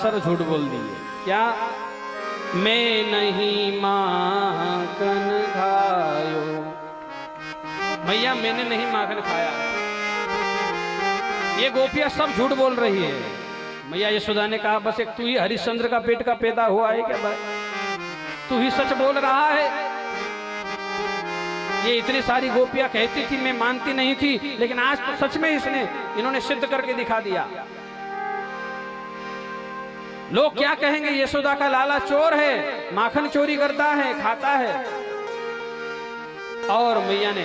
सरासर झूठ बोल दिए। क्या? मैं नहीं माखन खायो। मैया मैंने नहीं माखन खाया। ये गोपियां सब झूठ बोल रही है। मैया यशोदा ने कहा बस एक तू ही हरिश्चंद्र का पेट का पैदा हुआ है क्या भाई? तू ही सच बोल रहा है। ये इतनी सारी गोपियां कहती थी, मैं मानती नहीं थी, लेकिन आज तो सच में इन्होंने सिद्ध करके दिखा दिया। लोग क्या कहेंगे? यशोदा का लाला चोर है, माखन चोरी करता है, खाता है। और मैया ने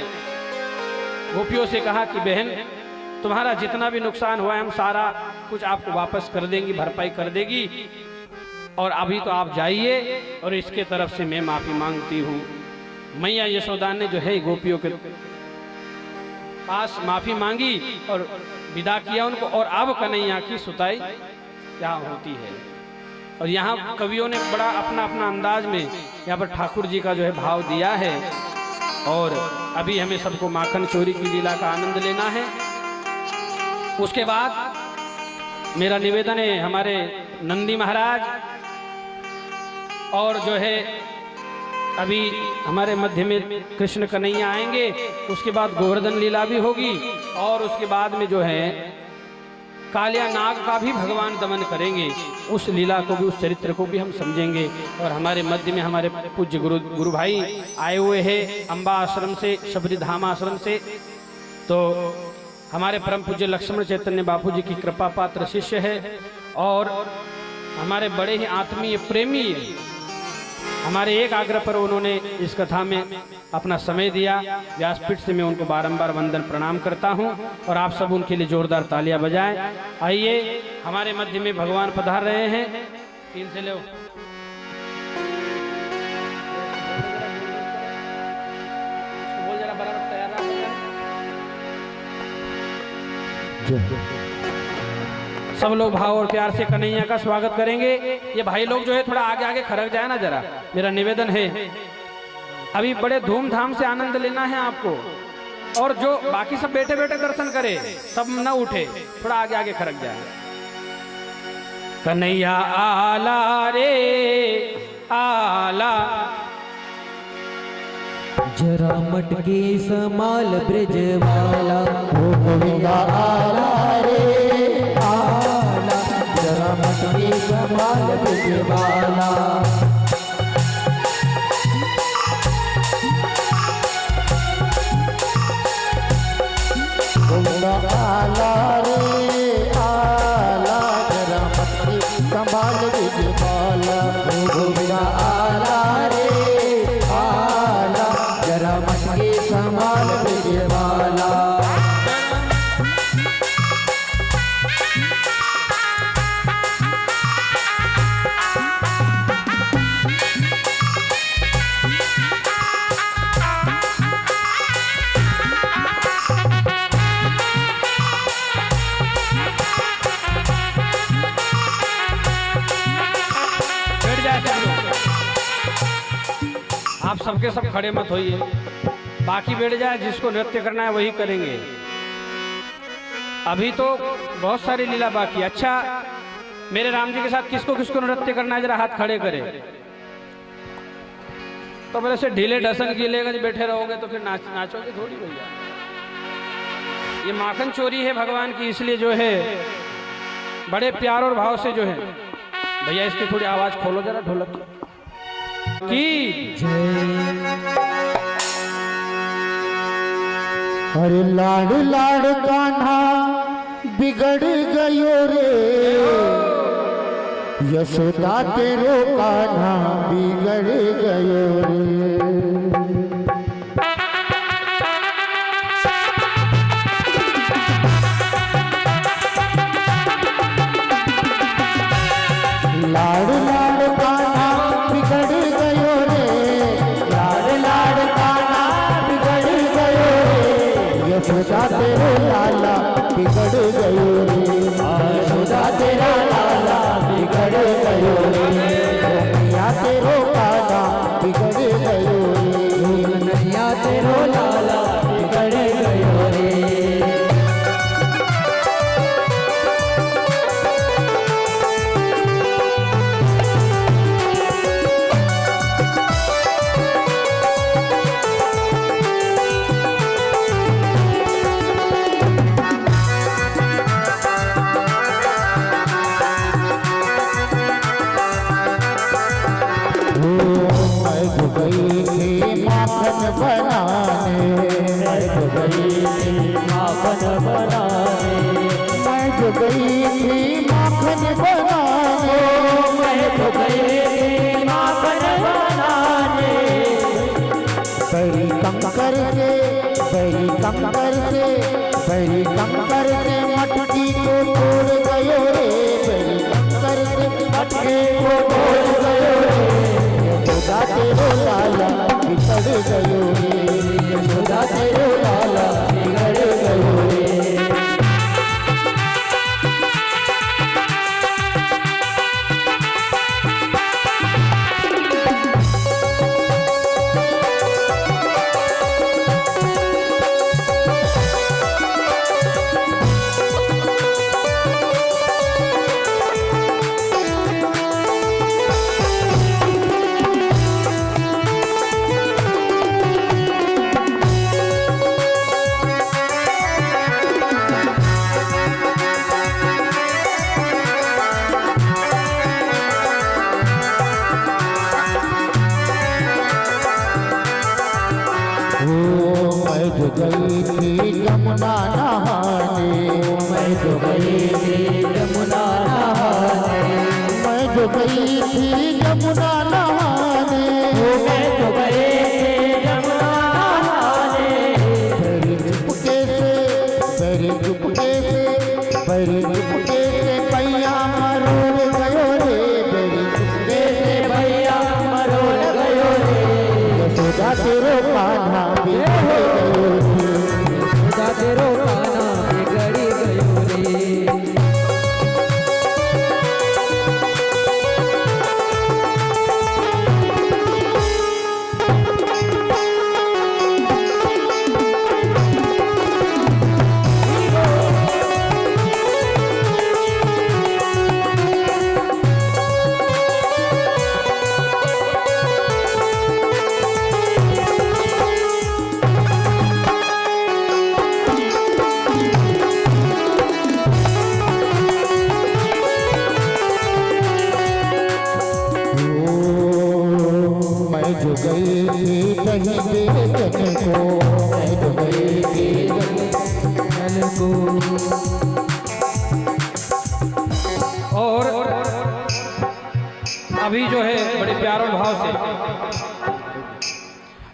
गोपियों से कहा कि बहन तुम्हारा जितना भी नुकसान हुआ है हम सारा कुछ आपको वापस कर देंगी, भरपाई कर देगी। और अभी तो आप जाइए और इसके तरफ से मैं माफी मांगती हूँ। मैया यशोदा ने जो है गोपियों के पास माफी मांगी और विदा किया उनको। और अब कन्हैया की सुताई क्या होती है। और यहाँ कवियों ने बड़ा अपना अपना अंदाज में यहाँ पर ठाकुर जी का जो है भाव दिया है। और अभी हमें सबको माखन चोरी की लीला का आनंद लेना है। उसके बाद मेरा निवेदन है हमारे नंदी महाराज और जो है अभी हमारे मध्य में कृष्ण कन्हैया आएंगे। उसके बाद गोवर्धन लीला भी होगी और उसके बाद में जो है कालिया नाग का भी भगवान दमन करेंगे। उस लीला को भी, उस चरित्र को भी हम समझेंगे। और हमारे मध्य में हमारे पूज्य गुरु भाई आए हुए हैं अम्बा आश्रम से, शबरी धाम आश्रम से। तो हमारे परम पूज्य लक्ष्मण चैतन्य बापू जी की कृपा पात्र शिष्य है और हमारे बड़े ही आत्मीय प्रेमी है। हमारे एक आग्रह पर उन्होंने इस कथा में अपना समय दिया। व्यासपीठ से मैं उनको बारंबार वंदन प्रणाम करता हूं और आप सब उनके लिए जोरदार तालियां बजाएं। आइए, हमारे मध्य में भगवान पधार रहे हैं। तीन से ले बोल जरा बराबर तैयार रहा। सब लोग भाव और प्यार से कन्हैया का स्वागत करेंगे। ये भाई लोग जो है थोड़ा आगे आगे खड़क जाए ना जरा, मेरा निवेदन है। अभी बड़े धूमधाम से आनंद लेना है आपको। और जो बाकी सब बैठे बैठे दर्शन करे, सब न उठे, थोड़ा आगे आगे खड़क जाए। कन्हैया आला रे आला, जरा मटकी संभाल ब्रिज वाला। ओ कन्हैया आला रे आला, जरा मटकी संभाल ब्रिज वाला। आला रे आला, जरा मटकी संभाल ब्रिज वाला। गोविंदा आला रे आला, जरा मटकी संभाल ब्रिज वाला। आप सबके सब खड़े मत होइए, बाकी बैठ जाए। जिसको नृत्य करना है वही करेंगे। अभी तो बहुत सारी लीला बाकी। अच्छा, मेरे राम जी के साथ किसको किसको नृत्य करना है जरा हाथ खड़े करें। तो मेरे से ढीले ढसन गीलेगा जो बैठे रहोगे तो फिर नाचोगे थोड़ी भैया। ये माखन चोरी है भगवान की, इसलिए जो है बड़े प्यार और भाव से जो है भैया इसकी थोड़ी आवाज खोलो जरा ढोलक की। अरे लाड़ लाड़ कान्हा बिगड़ गयो रे, यशोदा तेरो कान्हा बिगड़ गयो रे। लाड़ लाड़ कान्हा बिगड़ गयो रे, लाड़ लाड़ कान्हा बिगड़ गयो रे। यशोदा तेरा लाला बिगड़ गयो रे, यशोदा तेरा लाला बिगड़ गयो रे। गोपिया तेरो कान्हा बिगड़ गयो रे, गई थी माखन बनाने, मैं तो गई थी माखन बनाने, मैं तो गई थी माखन बनाने, मैं तो गई थी माखन बनाने। बड़ी कंकर से, बड़ी कंकर से, बड़ी कंकर से मटकी को तोड़ गयो रे, बड़ी कंकर से मटकी को तोड़ गयो रे। यशोदा तेरो लाला बिगड़ गयो रे, यशोदा तेरो लाला बिगड़ गयो रे। मैं जो गई थी यमुना नहाने, मैं जो गई थी यमुना नहाने, मैं जो गई थी यमुना नहाने, मैं जो गई थी यमुना नहाने। बड़ी चुपके से, बड़ी चुपके से, बड़ी चुपके से भैया मरोड़ गयो रे, बड़ी चुपके से भैया मरोड़ गयो रे। यशोदा तेरो कान्हा बिगड़ गयो रे, यशोदा तेरो कान्हा बिगड़ गयो रे। मैं जो गई थी कहीं बेचन को, मैं जो गई थी बेचन को। और अभी जो है बड़े प्यार और भाव से,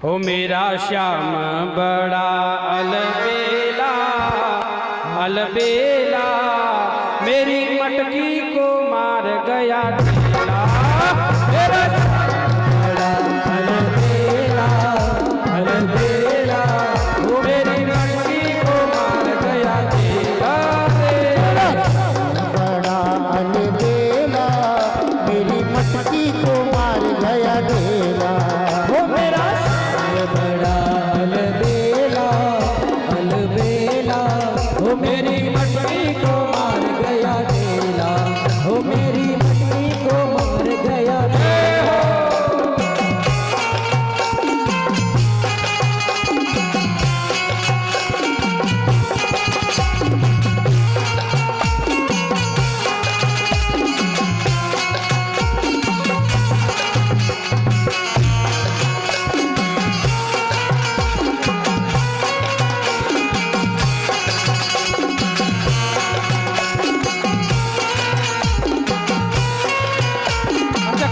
ओ मेरा श्याम बड़ा अलबेला, अलबेला मेरी मटकी को मार गया ढेला। मेरा बड़ा अलबेला, अलबेला वो मेरी मटकी को मार गया ढेला। बड़ा अलबेला मेरी मटकी को मार गया ढेला। वो मेरा बड़ा अलबेला, अलबेला वो मेरी मटकी को मार गया ढेला, वो मेरी मटकी को मार गया ढेला।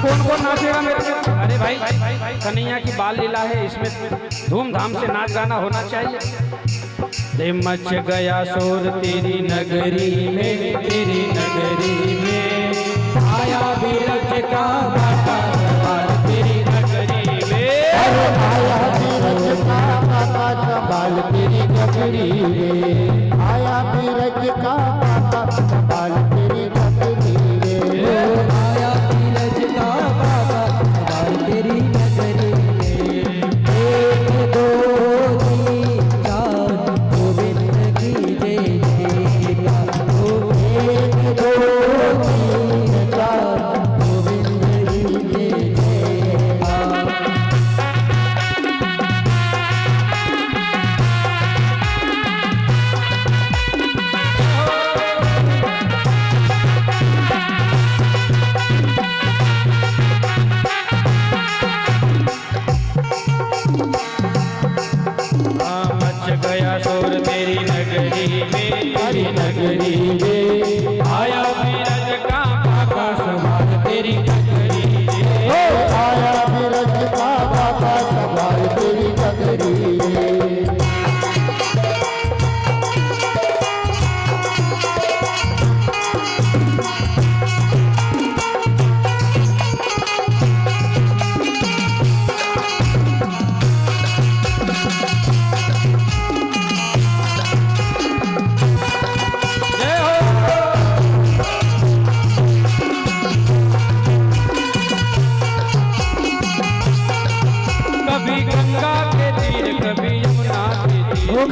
कौन कौन नाचेगा मेरे? अरे भाई कन्हैया की बाल लीला है, इसमें धूमधाम से नाच गाना होना चाहिए। दे मच गया शोर तेरी नगरी में, तेरी नगरी में आया बीरज का बाटा सवार तेरी नगरी में। आया बीरज का बाटा संभाल तेरी नगरी में, आया बीरज का बाटा संभाल तेरी नगरी में। आया बीरज का बाटा संभाल तेरी नगरी में। एक दो तीन चार गोविंद की जय जयकार, एक दो तीन चार गोविंद की जय जयकार।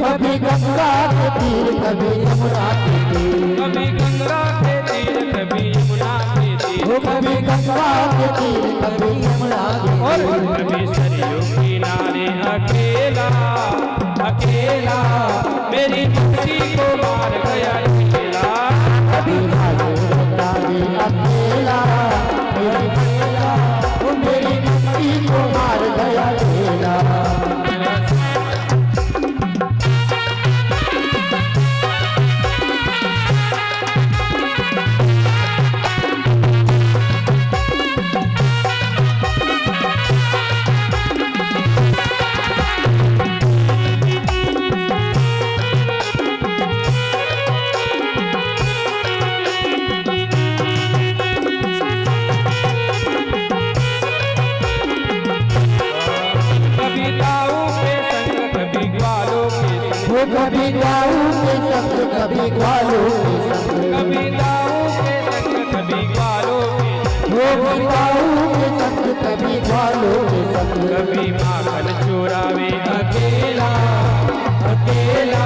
कभी गंगा के तीर कभी यमुना के तीर, कभी गंगा के तीर कभी यमुना के तीर, कभी गंगा के तीर कभी यमुना के और तीर, कभी सरयू किनारे अकेला अकेला मेरी मुक्ति को मार गया अकेला। कभी भाई अकेला मेरी अकेला, वो मेरी मुक्ति को मार गया अकेला। कभी गाऊ के संग कभी ग्वालों के संग, कभी दाऊ के संग कभी ग्वालों के, कभी गाऊ के संग कभी ग्वालों के संग, कभी माखन चुरावे अकेला अकेला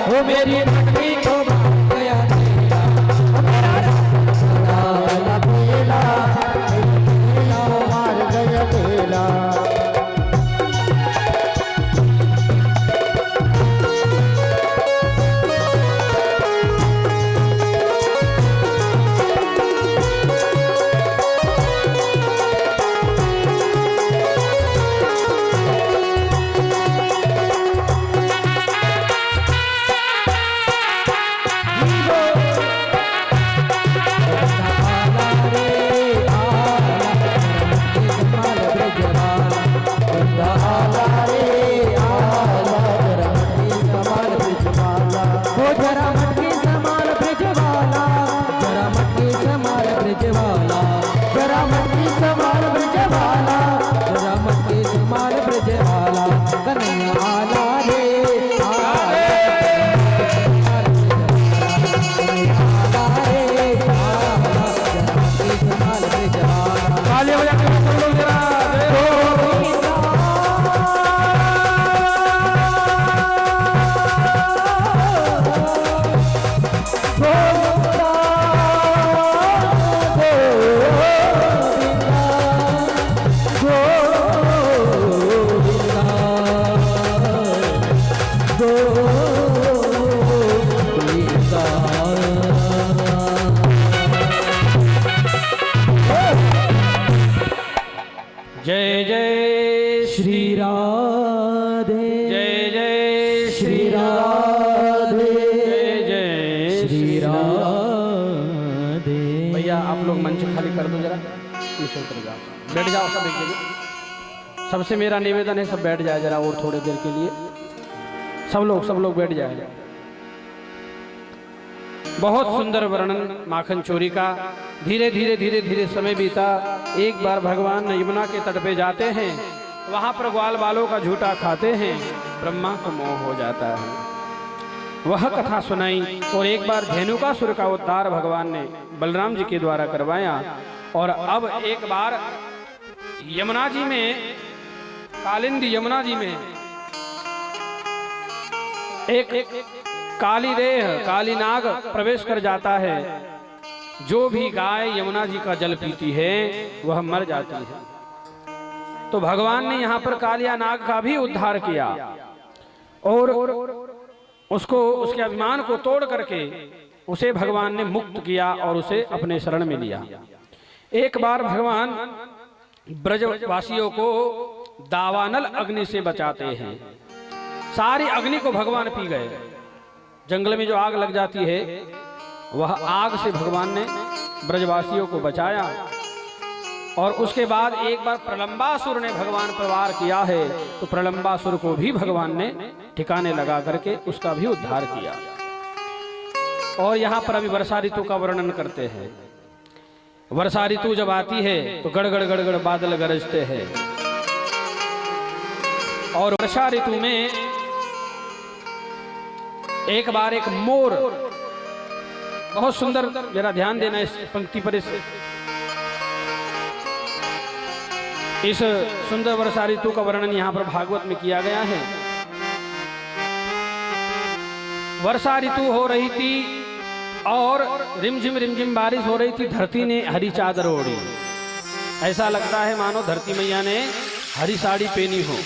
वो मेरी भक्ति को मार गया अकेला अकेला मार गया अकेला। जय जय श्री राधे, जय जय श्री राधे, जय जय श्री राधे। भैया आप लोग मंच खाली कर दो जरा, नीचे उतर जाओ, बैठ जाओ सब एक जगह। सबसे मेरा निवेदन है सब बैठ जाए जरा और थोड़ी देर के लिए, सब लोग बैठ जाए। बहुत सुंदर वर्णन माखन चोरी का। धीरे धीरे धीरे धीरे समय बीता। एक बार भगवान यमुना के तट पे जाते हैं, वहां पर ग्वाल बालों का झूठा खाते हैं, ब्रह्मा को मोह हो जाता है। वह कथा सुनाई और एक बार धेनुकासुर का उद्धार भगवान ने बलराम जी के द्वारा करवाया। और अब एक बार यमुना जी में, कालिंदी यमुना जी में एक काली देह काली नाग प्रवेश कर जाता है। जो भी गाय यमुना जी का जल पीती है वह मर जाती है। तो भगवान ने यहाँ पर कालिया नाग का भी उद्धार किया और उसको, उसके अभिमान को तोड़ करके उसे भगवान ने मुक्त किया और उसे अपने शरण में लिया। एक बार भगवान ब्रजवासियों को दावानल अग्नि से बचाते हैं। सारी अग्नि को भगवान पी गए। जंगल में जो आग लग जाती है वह आग से भगवान ने ब्रजवासियों को बचाया। और उसके बाद एक बार प्रलंबासुर ने भगवान पर वार किया है, तो प्रलंबासुर को भी भगवान ने ठिकाने लगा करके उसका भी उद्धार किया। और यहाँ पर अभी वर्षा ऋतु का वर्णन करते हैं। वर्षा ऋतु जब आती है तो गड़गड़ गड़गड़ बादल गरजते हैं। और वर्षा ऋतु में एक बार एक मोर, बहुत सुंदर, जरा ध्यान देना इस पंक्ति पर, इस सुंदर वर्षा ऋतु का वर्णन यहाँ पर भागवत में किया गया है। वर्षा ऋतु हो रही थी और रिमझिम बारिश हो रही थी। धरती ने हरी चादर ओढ़ी, ऐसा लगता है मानो धरती मैया ने हरी साड़ी पहनी हो।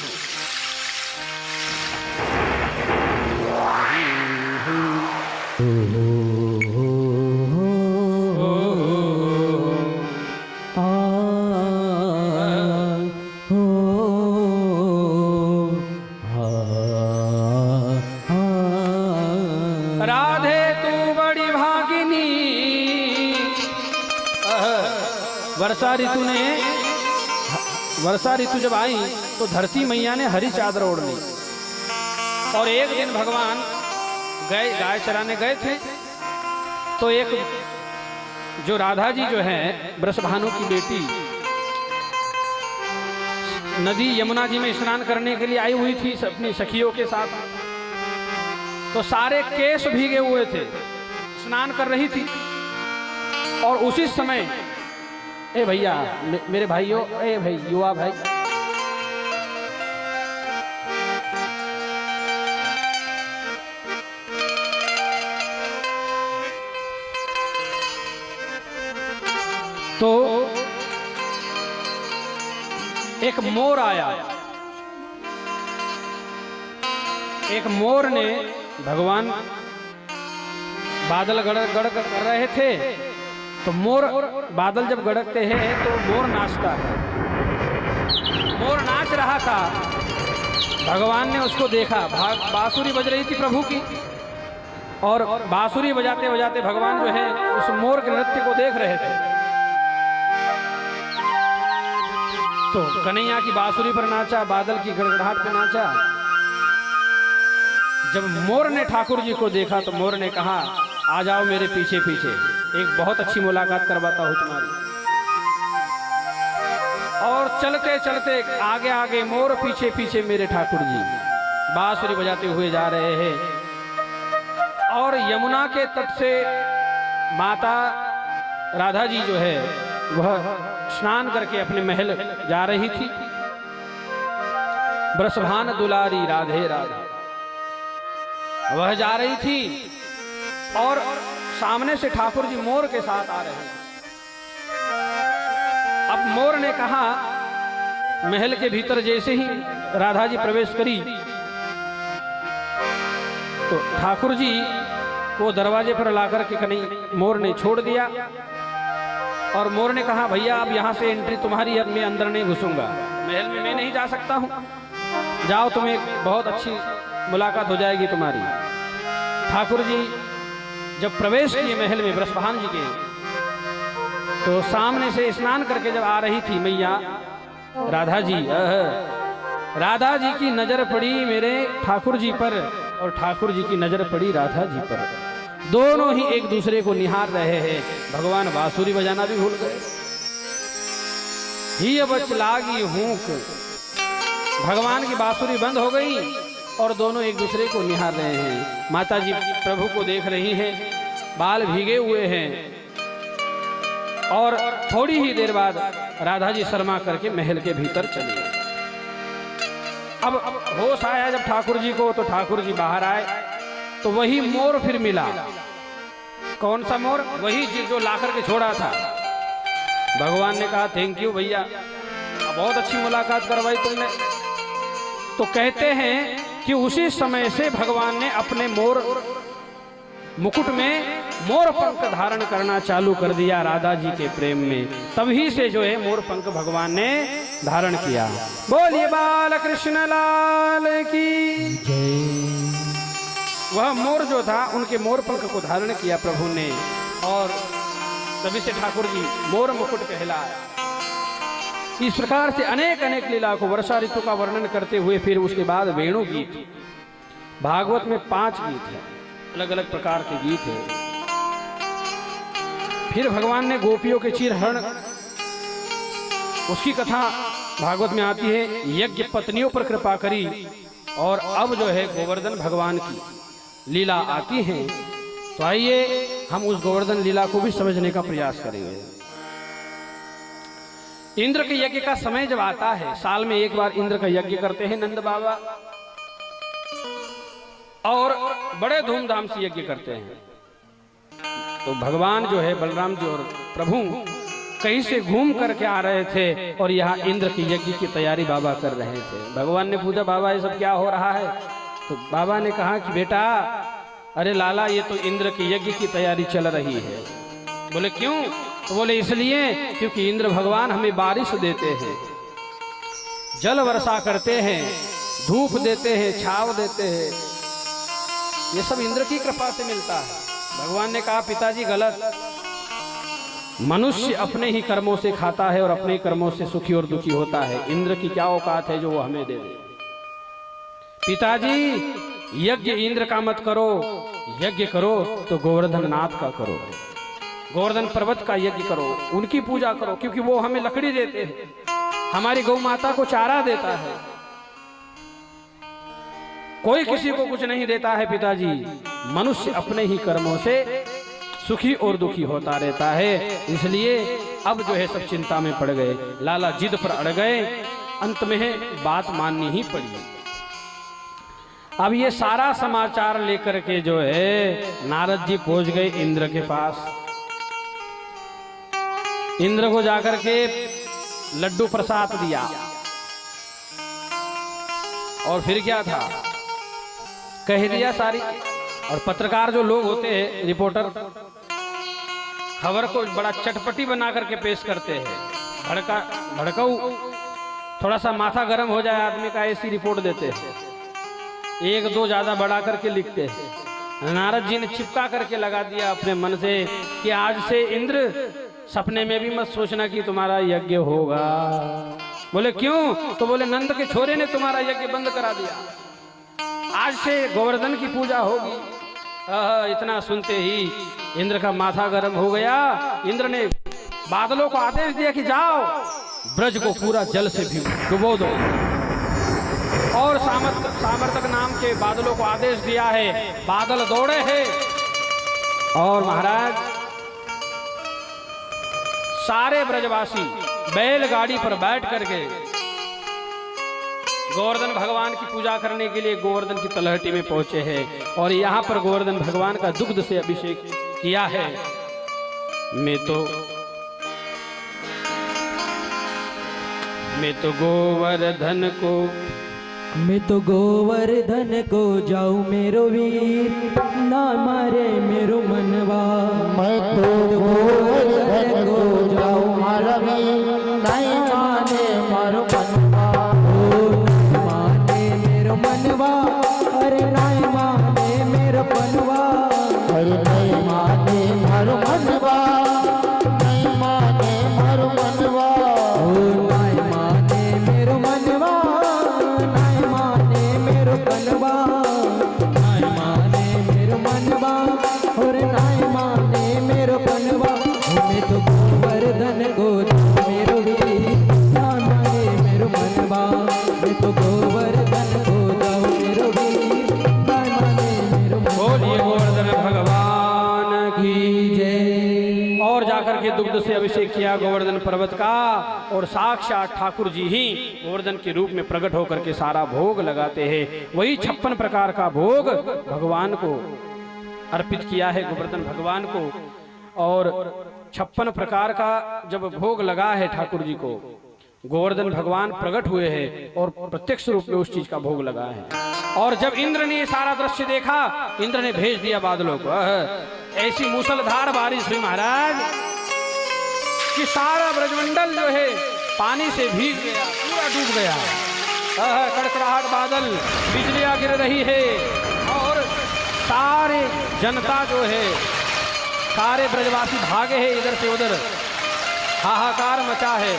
राधे तू बड़ी भागिनी। वर्षा ऋतु जब आई तो धरती मैया ने हरी चादर ओढ़ ली। और एक दिन भगवान गाय चराने गए थे, तो एक जो राधा जी जो है वृषभानु की बेटी, नदी यमुना जी में स्नान करने के लिए आई हुई थी अपनी सखियों के साथ। तो सारे केश भीगे हुए थे, स्नान कर रही थी। और उसी समय ए भैया, मेरे भाइयों, ए भाई युवा भाई, तो एक मोर आया। एक मोर ने, भगवान बादल गड़गड़ कर रहे थे, तो मोर, बादल जब गड़गते हैं तो मोर नाचता है। मोर नाच रहा था, भगवान ने उसको देखा। बांसुरी बज रही थी प्रभु की, और बांसुरी बजाते बजाते भगवान जो है उस मोर के नृत्य को देख रहे थे। तो कन्हैया की बांसुरी पर नाचा, बादल की गड़गड़ाहट पे नाचा। जब मोर ने ठाकुर जी को देखा तो मोर ने कहा, आ जाओ मेरे पीछे पीछे, एक बहुत अच्छी मुलाकात करवाता हूं तुम्हारी। और चलते चलते आगे आगे मोर, पीछे पीछे मेरे ठाकुर जी बांसुरी बजाते हुए जा रहे हैं। और यमुना के तट से माता राधा जी जो है वह स्नान करके अपने महल जा रही थी। वृषभान दुलारी राधे राधे वह जा रही थी, और सामने से ठाकुर जी मोर के साथ आ रहे हैं। अब मोर ने कहा, महल के भीतर जैसे ही राधा जी प्रवेश करी तो ठाकुर जी को दरवाजे पर लाकर के कहीं मोर ने छोड़ दिया। और मोर ने कहा, भैया अब यहाँ से एंट्री तुम्हारी, अब मैं अंदर नहीं घुसूंगा, महल में मैं नहीं जा सकता हूँ, जाओ, तुम्हें बहुत अच्छी मुलाकात हो जाएगी तुम्हारी। ठाकुर जी जब प्रवेश किए महल में वृषभान जी के, तो सामने से स्नान करके जब आ रही थी मैया राधा जी, राधा जी की नजर पड़ी मेरे ठाकुर जी पर, और ठाकुर जी की नजर पड़ी राधा जी पर। दोनों ही एक दूसरे को निहार रहे हैं। भगवान बांसुरी बजाना भी भूल गए। ही बच लागी हूंक, भगवान की बांसुरी बंद हो गई और दोनों एक दूसरे को निहार रहे हैं। माता जी प्रभु को देख रही हैं, बाल भीगे हुए हैं। और थोड़ी ही देर बाद राधा जी शर्मा करके महल के भीतर चली गई। अब होश आया जब ठाकुर जी को, तो ठाकुर जी बाहर आए तो वही मोर फिर मिला। कौन सा मोर? वही जो लाकर के छोड़ा था। भगवान ने कहा, थैंक यू भैया, बहुत अच्छी मुलाकात करवाई तुमने। तो कहते हैं कि उसी समय से भगवान ने अपने मोर मुकुट में मोर पंख धारण करना चालू कर दिया राधा जी के प्रेम में। तभी से जो है मोर पंख भगवान ने धारण किया। बोलिए बाल कृष्ण लाल की जय। वह मोर जो था, उनके मोर पंख को धारण किया प्रभु ने, और तभी से ठाकुर जी मोर मुकुट कहलाया। इस प्रकार से अनेक अनेक लीला को वर्षा ऋतु का वर्णन करते हुए फिर उसके बाद वेणु गीत, भागवत में 5 गीत है, अलग अलग प्रकार के गीत है। फिर भगवान ने गोपियों के चिरहरण, उसकी कथा भागवत में आती है। यज्ञ पत्नियों पर कृपा करी, और अब जो है गोवर्धन भगवान की लीला आती है। तो आइए हम उस गोवर्धन लीला को भी समझने का प्रयास करेंगे। इंद्र के यज्ञ का समय जब आता है, साल में एक बार इंद्र का यज्ञ करते हैं नंद बाबा, और बड़े धूमधाम से यज्ञ करते हैं। तो भगवान जो है बलराम जी और प्रभु कहीं से घूम करके आ रहे थे और यहाँ इंद्र की यज्ञ की तैयारी बाबा कर रहे थे। भगवान ने पूछा, बाबा ये सब क्या हो रहा है? तो बाबा ने कहा कि बेटा, अरे लाला, ये तो इंद्र की यज्ञ की तैयारी चल रही है। बोले क्यों? तो बोले इसलिए क्योंकि इंद्र भगवान हमें बारिश देते हैं, जल वर्षा करते हैं, धूप देते हैं, छाव देते हैं। ये सब इंद्र की कृपा से मिलता है। भगवान ने कहा, पिताजी गलत। मनुष्य अपने ही कर्मों से खाता है और अपने ही कर्मों से सुखी और दुखी होता है। इंद्र की क्या औकात है जो वो हमें दे दे? पिताजी, यज्ञ इंद्र का मत करो, यज्ञ करो तो गोवर्धन नाथ का करो, गोवर्धन पर्वत का यज्ञ करो, उनकी पूजा करो, क्योंकि वो हमें लकड़ी देते हैं, हमारी गौ माता को चारा देता है। कोई किसी को कुछ नहीं देता है पिताजी। मनुष्य अपने ही कर्मों से सुखी और दुखी होता रहता है। इसलिए अब जो है सब चिंता में पड़ गए। लाला जिद पर अड़ गए, अंत में बात माननी ही पड़ी। अब ये सारा समाचार लेकर के जो है नारद जी पहुंच गए इंद्र के पास। इंद्र को जाकर के लड्डू प्रसाद दिया और फिर क्या था कह दिया सारी। और पत्रकार जो लोग होते हैं, रिपोर्टर, खबर को बड़ा चटपटी बना करके पेश करते हैं। भड़काऊ थोड़ा सा माथा गर्म हो जाए आदमी का, ऐसी रिपोर्ट देते हैं, एक दो ज्यादा बढ़ा करके लिखते हैं। नारद जी ने चिपका करके लगा दिया अपने मन से कि आज से इंद्र सपने में भी मत सोचना कि तुम्हारा यज्ञ होगा। बोले क्यों? तो बोले नंद के छोरे ने तुम्हारा यज्ञ बंद करा दिया, आज से गोवर्धन की पूजा होगी। इतना सुनते ही इंद्र का माथा गर्म हो गया। इंद्र ने बादलों को आदेश दिया कि जाओ ब्रज को पूरा जल से भी डुबो दो। और सामर्तक नाम के बादलों को आदेश दिया है, बादल दौड़े हैं और महाराज सारे ब्रजवासी बैलगाड़ी पर बैठ करके गोवर्धन भगवान की पूजा करने के लिए गोवर्धन की तलहटी में पहुंचे हैं। और यहाँ पर गोवर्धन भगवान का दुग्ध से अभिषेक किया है। मैं तो गोवर्धन को जाऊं मेरो वीर, ना मारे मेरो मनवा। मैं तो गोवर्धन को जाऊं मारा वीर, नहीं माने मारो मनवा। मनवा अरे नाय माने मेरा बनवा, अरे नहीं माने मारो मनवा, नहीं माने मारो मनवा। नाय माने मेरो मनवा, नाय माने मेरो बनवा, नाय माने मेरो मनवा और नाय माने मेरो बनवा। मैं तो गोवर्धन को मेरो वीर, ना माने मेरो मनवा। मैं तो गोवर्धन को भगवान की जय। और जाकर के दुग्ध से अभिषेक किया गोवर्धन पर्वत का, और साक्षात ठाकुर जी ही गोवर्धन के रूप में प्रकट होकर के सारा भोग लगाते हैं। वही 56 प्रकार का भोग भगवान को अर्पित किया है, गोवर्धन भगवान को। और 56 प्रकार का जब भोग लगा है ठाकुर जी को, गोवर्धन भगवान प्रकट हुए हैं और प्रत्यक्ष रूप में उस चीज का भोग लगा है। और जब इंद्र ने ये सारा दृश्य देखा, इंद्र ने भेज दिया बादलों को। ऐसी मूसलधार बारिश हुई महाराज कि सारा ब्रजमंडल जो है पानी से भीग गया, पूरा डूब गया। कड़कड़ाहट बादल, बिजलियां गिर रही है और सारे जनता जो है, सारे ब्रजवासी भागे हैं इधर से उधर, हाहाकार मचा है।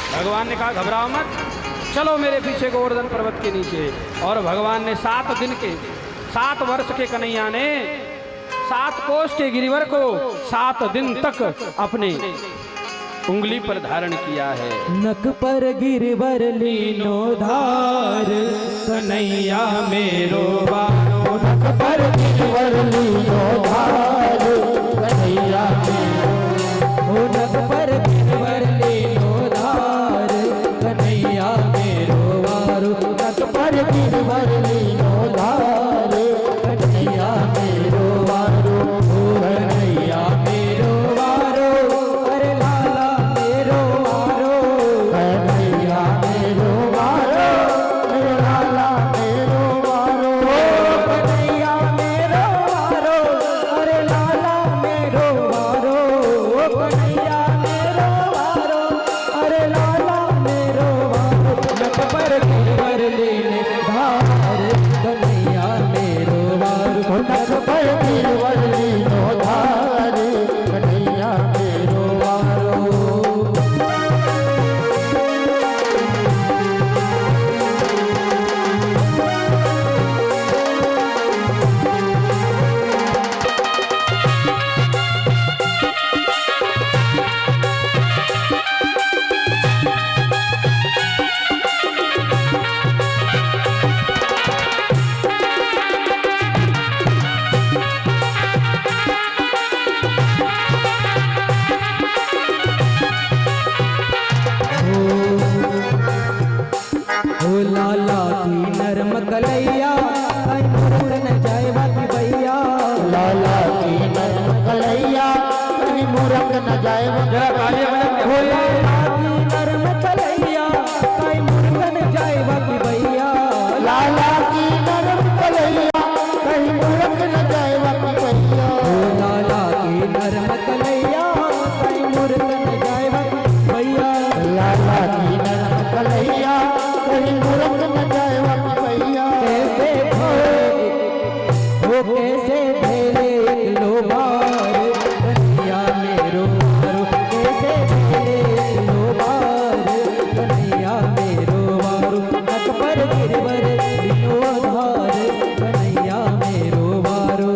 भगवान ने कहा घबराओ मत, चलो मेरे पीछे गोवर्धन पर्वत के नीचे। और भगवान ने 7 वर्ष के कन्हैया ने 7 कोस के गिरिवर को 7 दिन तक अपने उंगली पर धारण किया है। नक पर गिरिवर लीनो धार, कन्हैया मेरो बारो। नक पर गिरिवर लीनो धार, कन्हैया मेरो। नक पर गिरिवर लीनो धार, कन्हैया मेरो बारो। नक पर गिरिवर लीनो धार, कन्हैया पर गिरवर लीनो धारे कन्हैया मेरो वारो। ओ लाला की नरम कलैया कहीं मुर्ग न जाए बाकी भैया। लाला की नरम कलैया कहीं मुरक न जाए। जरा तालियां बजा के ओ लाला की नरम कलैया कहीं मुर्ग न जाए बाकी भैया। लाला की नरम कलैया कहीं मुरक न जाए बाकी भैया। ओ लाला की नरम कलैया कहीं मुर्ग न जाए बाकी भैया। लाला की नरम कलैया कहीं मुरक न जाए बाकी भैया। कैसे भोले वो कैसे भेले लो बार कन्हैया मेरो वारो। कैसे भेले लो बार कन्हैया मेरो वारो। नक पर गिरवर लीनो धार कन्हैया मेरो वारो।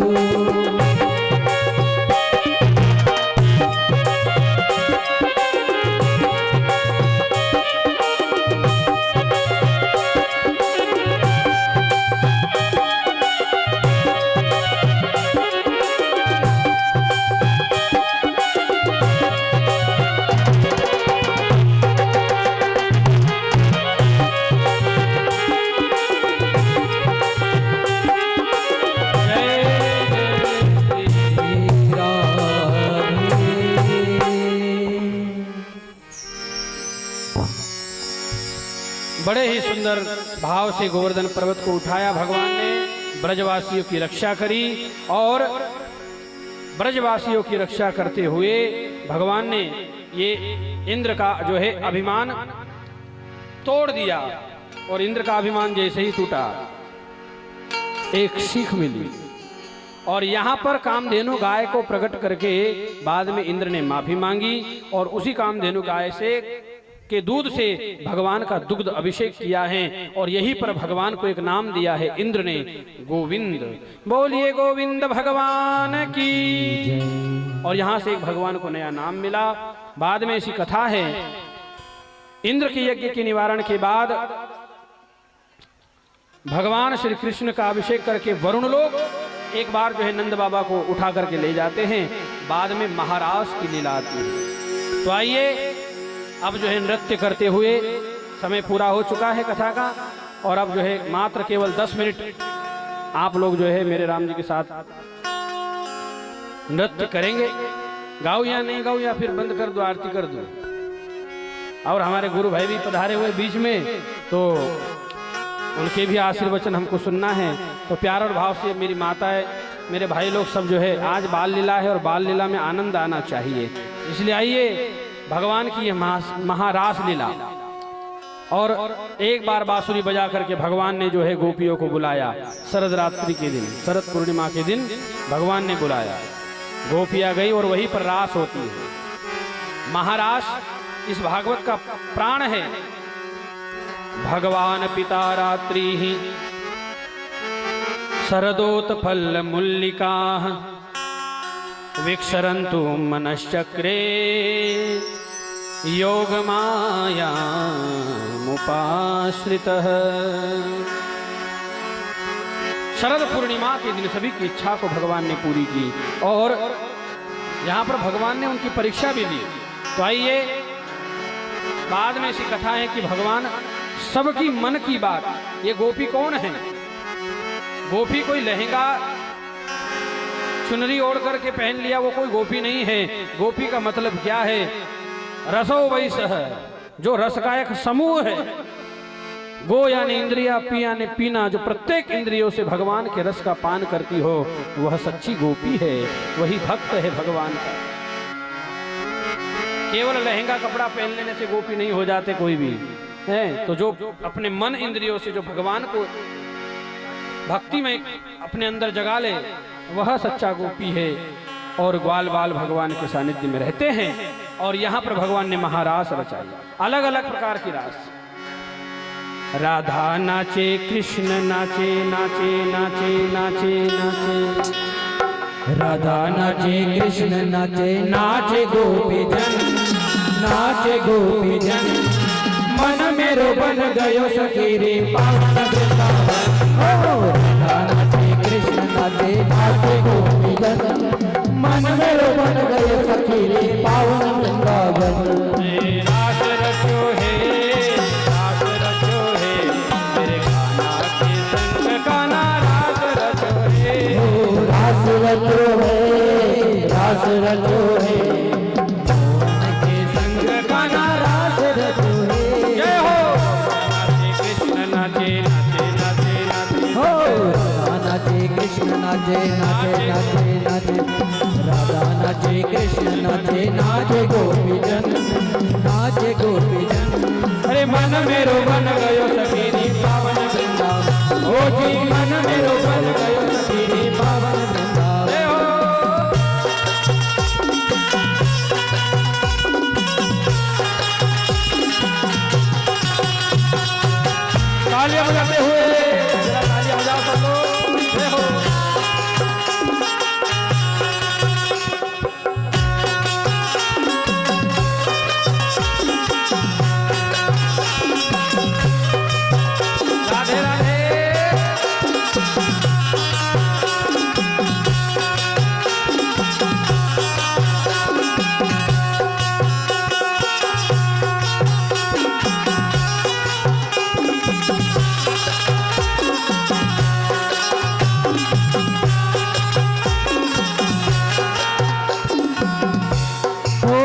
बड़े ही सुंदर भाव से गोवर्धन पर्वत को उठाया भगवान ने, ब्रजवासियों की रक्षा करी और ब्रजवासियों की रक्षा करते हुए भगवान ने ये इंद्र का जो है अभिमान तोड़ दिया। और इंद्र का अभिमान जैसे ही टूटा एक सीख मिली और यहाँ पर कामधेनु गाय को प्रकट करके बाद में इंद्र ने माफी मांगी और उसी कामधेनु गाय से के दूध से भगवान का दुग्ध अभिषेक किया है और यहीं पर भगवान को एक नाम दिया है इंद्र ने, गोविंद। बोलिए गोविंद भगवान की। और यहाँ से एक भगवान को नया नाम मिला। बाद में ऐसी कथा है, इंद्र के यज्ञ के निवारण के बाद भगवान श्री कृष्ण का अभिषेक करके वरुण लोग एक बार जो है नंद बाबा को उठा करके ले जाते हैं। बाद में महाराज की लीला आती है। तो आइए अब जो है नृत्य करते हुए, समय पूरा हो चुका है कथा का और अब जो है मात्र केवल 10 मिनट आप लोग जो है मेरे राम जी के साथ नृत्य करेंगे। गाओ या नहीं गाओ या फिर बंद कर दो, आरती कर दो। और हमारे गुरु भाई भी पधारे हुए बीच में, तो उनके भी आशीर्वचन हमको सुनना है। तो प्यार और भाव से मेरी माताएं, मेरे भाई लोग सब जो है, आज बाल लीला है और बाल लीला में आनंद आना चाहिए, इसलिए आइए भगवान की ये महारास लीला। और एक बार बांसुरी बजा करके भगवान ने जो है गोपियों को बुलाया। शरद रात्रि के दिन, शरद पूर्णिमा के दिन भगवान ने बुलाया, गोपियां गई और वहीं पर रास होती है। महारास इस भागवत का प्राण है। भगवान पिता रात्रि ही शरदोत्फल मुल्लिका विक्षरन्तु मनश्चक्रे योग माया मुपाश्रितः। शरद पूर्णिमा के दिन सभी की इच्छा को भगवान ने पूरी की और यहाँ पर भगवान ने उनकी परीक्षा भी ली। तो आइए, बाद में ऐसी कथा है कि भगवान सबकी मन की बात, ये गोपी कौन है? गोपी कोई लहंगा चुनरी ओढ़ करके पहन लिया वो कोई गोपी नहीं है। गोपी का मतलब क्या है? रसो वैस है, जो रस का एक समूह है। गो यानी इंद्रिया, पी यानी पीना, जो प्रत्येक इंद्रियों से भगवान के रस का पान करती हो वह सच्ची गोपी है, वही भक्त है भगवान का। केवल लहंगा कपड़ा पहन लेने से गोपी नहीं हो जाते कोई भी है। तो जो अपने मन इंद्रियों से जो भगवान को भक्ति में अपने अंदर जगा ले वह सच्चा गोपी है और ग्वाल बाल भगवान के सानिध्य में रहते हैं। और यहाँ पर भगवान ने महारास रचाई, अलग अलग प्रकार की रास। राधा नाचे, कृष्ण नाचे, नाचे नाचे नाचे नाचे। राधा नाचे, कृष्ण नाचे, नाचे गोपी जन, नाचे गोपी जन। मन मेरो बन गयो सखी रे पावन वृंदावन। ओ राधा नाचे, कृष्ण नाचे, नाचे गोपी जन। मन मेरो बन गयो सखी रे पावन वृंदावन। रास रचो है, रास रचो है, तेरे कान्हा के संग कान्हा रास रचो है। ओ रास रचो है, रास रचो है, मोहन के संग कान्हा रास रचो है। जय हो। नाचे कृष्ण नाचे, नाचे नाचे नाचे। हो राधा नाचे, कृष्ण नाचे, नाचे नाचे नाचे। राधा नाचे, कृष्ण नाचे, नाचे गोपी जन, नाचे गोपी जन। अरे मन मेरो बन गयो सखी रे पावन वृंदावन। ओ जी मन मेरो बन गयो सखी रे पावन वृंदावन। जय हो। तालियां बजाते हुए जरा तालियां बजाओ सब लोग। जय हो। राधे राधे। ओ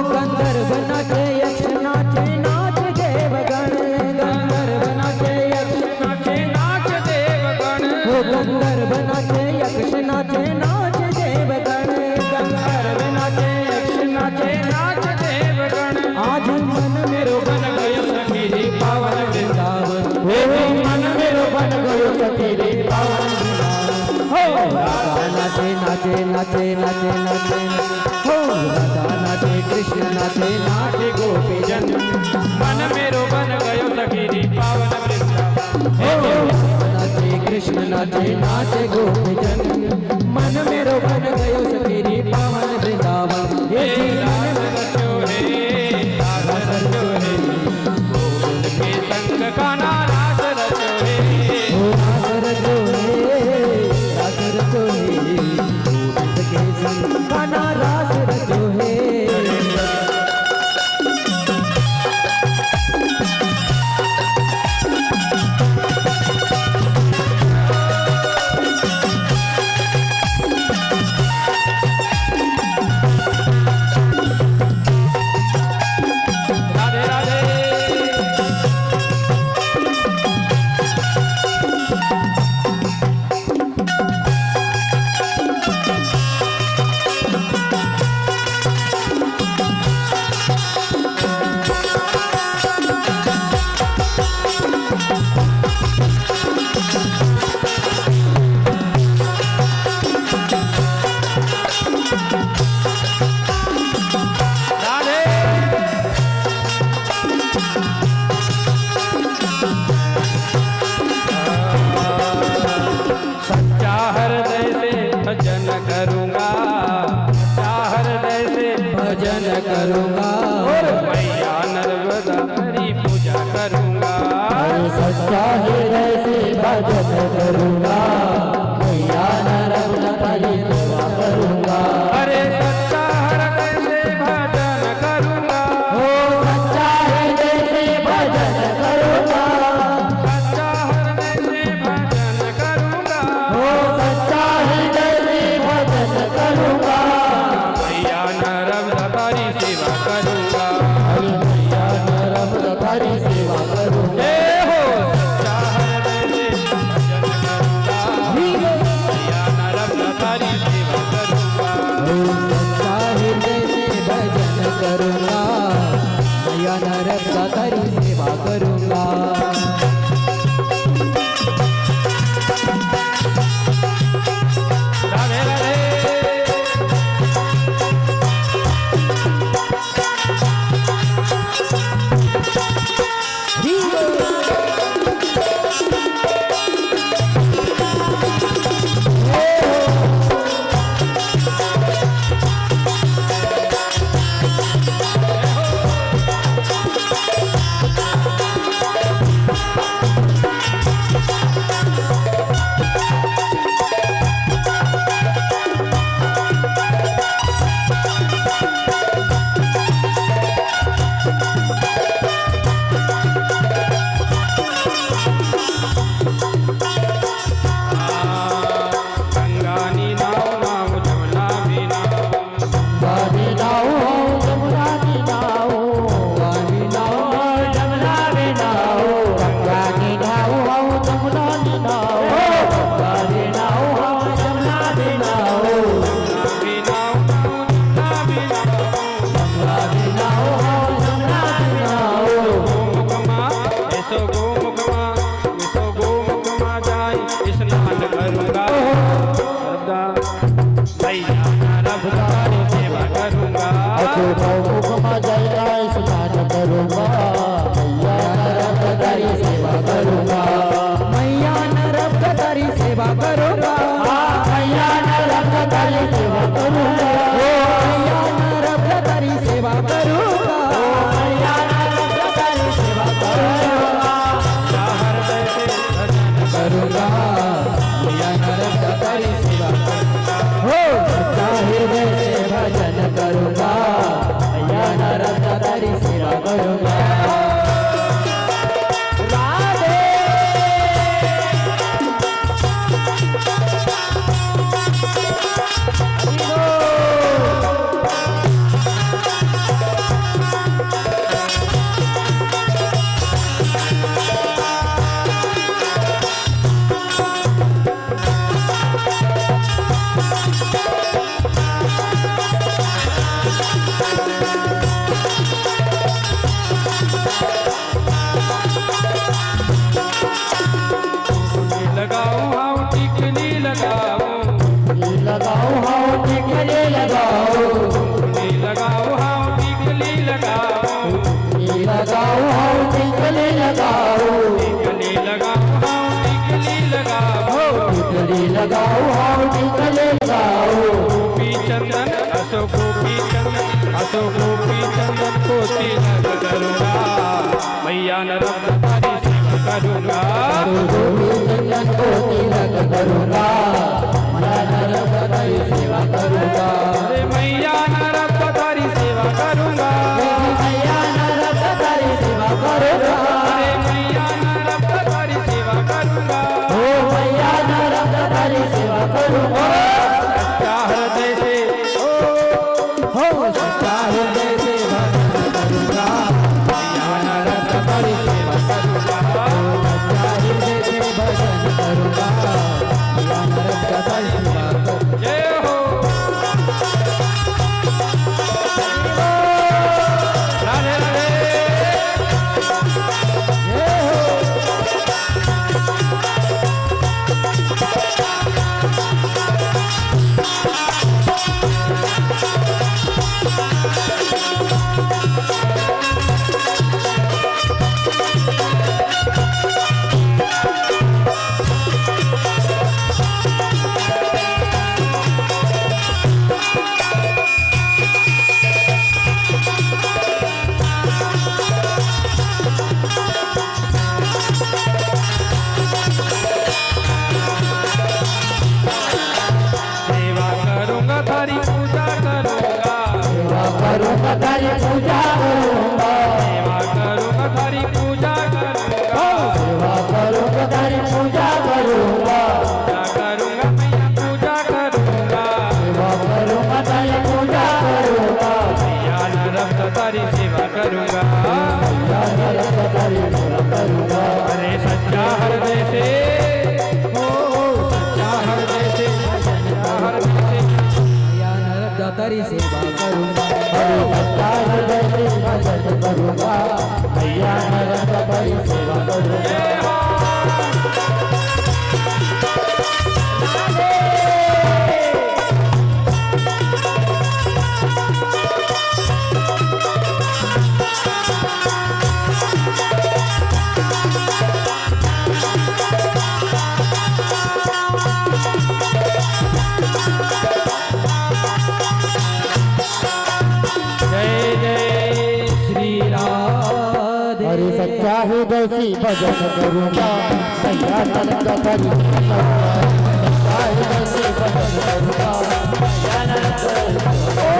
गंधर्व नाचे, यक्ष नाचे, नाच देवगण। गंधर्व नाचे, यक्ष नाचे नाच देवगण। ओ गंधर्व नाचे, यक्ष नाचे, नाच देवगण। गंधर्व नाचे, यक्ष नाचे, नाच देवगण। आज मन मेरो बन गयो सखी रे पावन वृंदावन। ओ मन मेरो बन गयो सखी रे पावन वृंदावन। हो राधा नाचे, नाचे नाचे नाचे नाचे। हो राधा नाचे, कृष्ण नाचे, नाचे गोपी जन। मन मेरो बन गयो सखी रे पावन वृंदावन। हो नाचे, कृष्ण नाचे, नाचे गोपी जन। मन मेरो बन गयो सखी रे पावन वृंदावन। हे रास रचो है, रास रचो है, गोकुल के संग कान्हा रास रचो है। हो रास रचो है, रास रचो है, गोविंद के संग कान्हा रास रचो है। राधे राधे। सच्चा हृदय से भजन करूंगा, सच्चा हृदय से भजन करूंगा और मैया नर्मदा तेरी पूजा करूंगा। सच्चा हृदय से भजन करूंगा, मैया नर्मदा तेरी सेवा करूंगा। अरे सच्चा हृदय से भजन करूंगा, ओ सच्चा हृदय से भजन करूंगा, सच्चा हृदय से भजन करूंगा। ओ सच्चा हृदय से भजन करूंगा, मैया नर्मदा तेरी सेवा करूंगा। अरे मैया नर्मदा तेरी सेवा करूंगा। जय हो। सच्चा हृदय से भजन करूंगा, मैया नर्मदा तेरी सेवा करूंगा। सच्चा हृदय से भजन करूंगा, मैया नर्मदा तेरी सेवा करूंगा। करूँगा। राधे लगाओ हाउ टिकली लगाओ, लगाओ हाउ टिकली लगाओ, लगाओ हाउ टिकली लगाओ, लगाओ हाउ टिकली लगाओ, टिकली लगाओ हाउ टिकली लगाओ, टिकली लगाओ हाउ टिकली लगाओ। गोपी चंदन अशोक गोपी चंदन अशोक गोपी चंदन को तिलक करूँगा, मैया नरम तारी सेवा करूँगा। गोपी चंदन को तिलक करूँगा, मैं नरक तारी सेवा करूँगा। अरे मैया नरम तारी सेवा करूँगा, मैया नरक तारी सेवा करूँगा, अरे मैया नरम तारी सेवा करूँगा। ओ मैया नरक तारी सेवा करूँगा। सच्चा हृदय से हो सच्चा हृदय से भजन करूँगा, मैया नरम तारी सेवा करूँगा। सच्चा हृदय से भजन करूँगा, मैया नरक तारी सेवा करूँगा। जय हो राधे राधे। सेवा करूँगा थारी पूजा करूँगा, सेवा करूँगा तारी पूजा करूँगा, सेवा करूँगा थारी पूजा करूँगा, सेवा करूँगा तारी पूजा करूँगा, पूजा करूँगा मैया पूजा करूँगा, सेवा करूँगा तारी पूजा करूँगा, मैया नरम तारी सेवा करूँगा। मैया नरक तारी सेवा करूँगा। अरे सच्चा हृदय से सच्चा हृदय से सच्चा हृदय से मैया नरक तारी सेवा करूँगा। अरे सच्चा हृदय से भजन करूँगा, मैया नरक तारी सेवा करूँगा। जय जय श्री राधे। अरे सच्चा हृदय से भजन करूँगा, मैया नरक तारी सेवा करूँगा। सच्चा हृदय से भजन करूँगा, मैया नरक तारी सेवा करूँगा।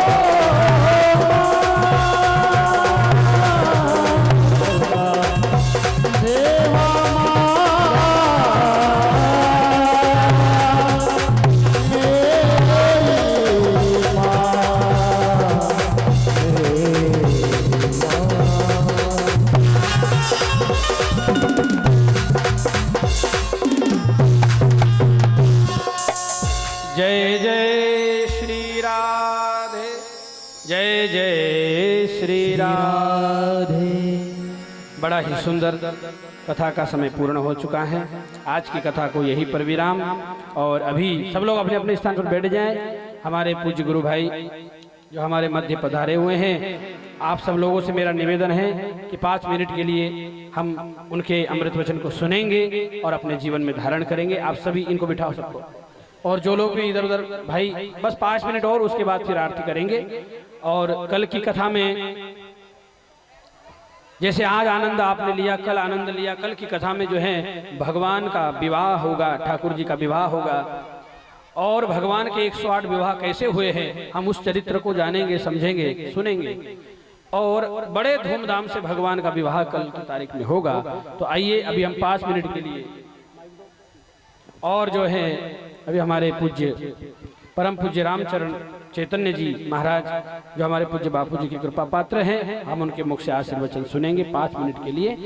देवा जय जय श्री राधे, जय जय श्री राधे। बड़ा ही सुंदर कथा का समय पूर्ण हो चुका है। आज की कथा को यहीं पर विराम, और अभी सब लोग अपने अपने स्थान पर बैठ जाएं। हमारे पूज्य गुरु भाई जो हमारे मध्य पधारे हुए हैं, आप सब लोगों से मेरा निवेदन है कि 5 मिनट के लिए हम उनके अमृत वचन को सुनेंगे और अपने जीवन में धारण करेंगे। आप सभी इनको बिठाओ सबको, और जो लोग भी इधर उधर, भाई बस 5 मिनट और, उसके बाद फिर आरती करेंगे। और कल की कथा में जैसे आज आनंद आपने लिया, कल आनंद लिया, कल की कथा में जो है भगवान का विवाह होगा, ठाकुर जी का विवाह होगा, और भगवान के 108 विवाह कैसे हुए हैं हम उस चरित्र को जानेंगे, समझेंगे, सुनेंगे। और बड़े धूमधाम से भगवान का विवाह कल की तारीख में होगा। तो आइए अभी हम 5 मिनट के लिए, और जो है अभी हमारे पूज्य परम पूज्य रामचरण चैतन्य जी महाराज जो हमारे पूज्य बापू जी के कृपा पात्र हैं, हम उनके मुख से आशीर्वचन सुनेंगे 5 मिनट के लिए।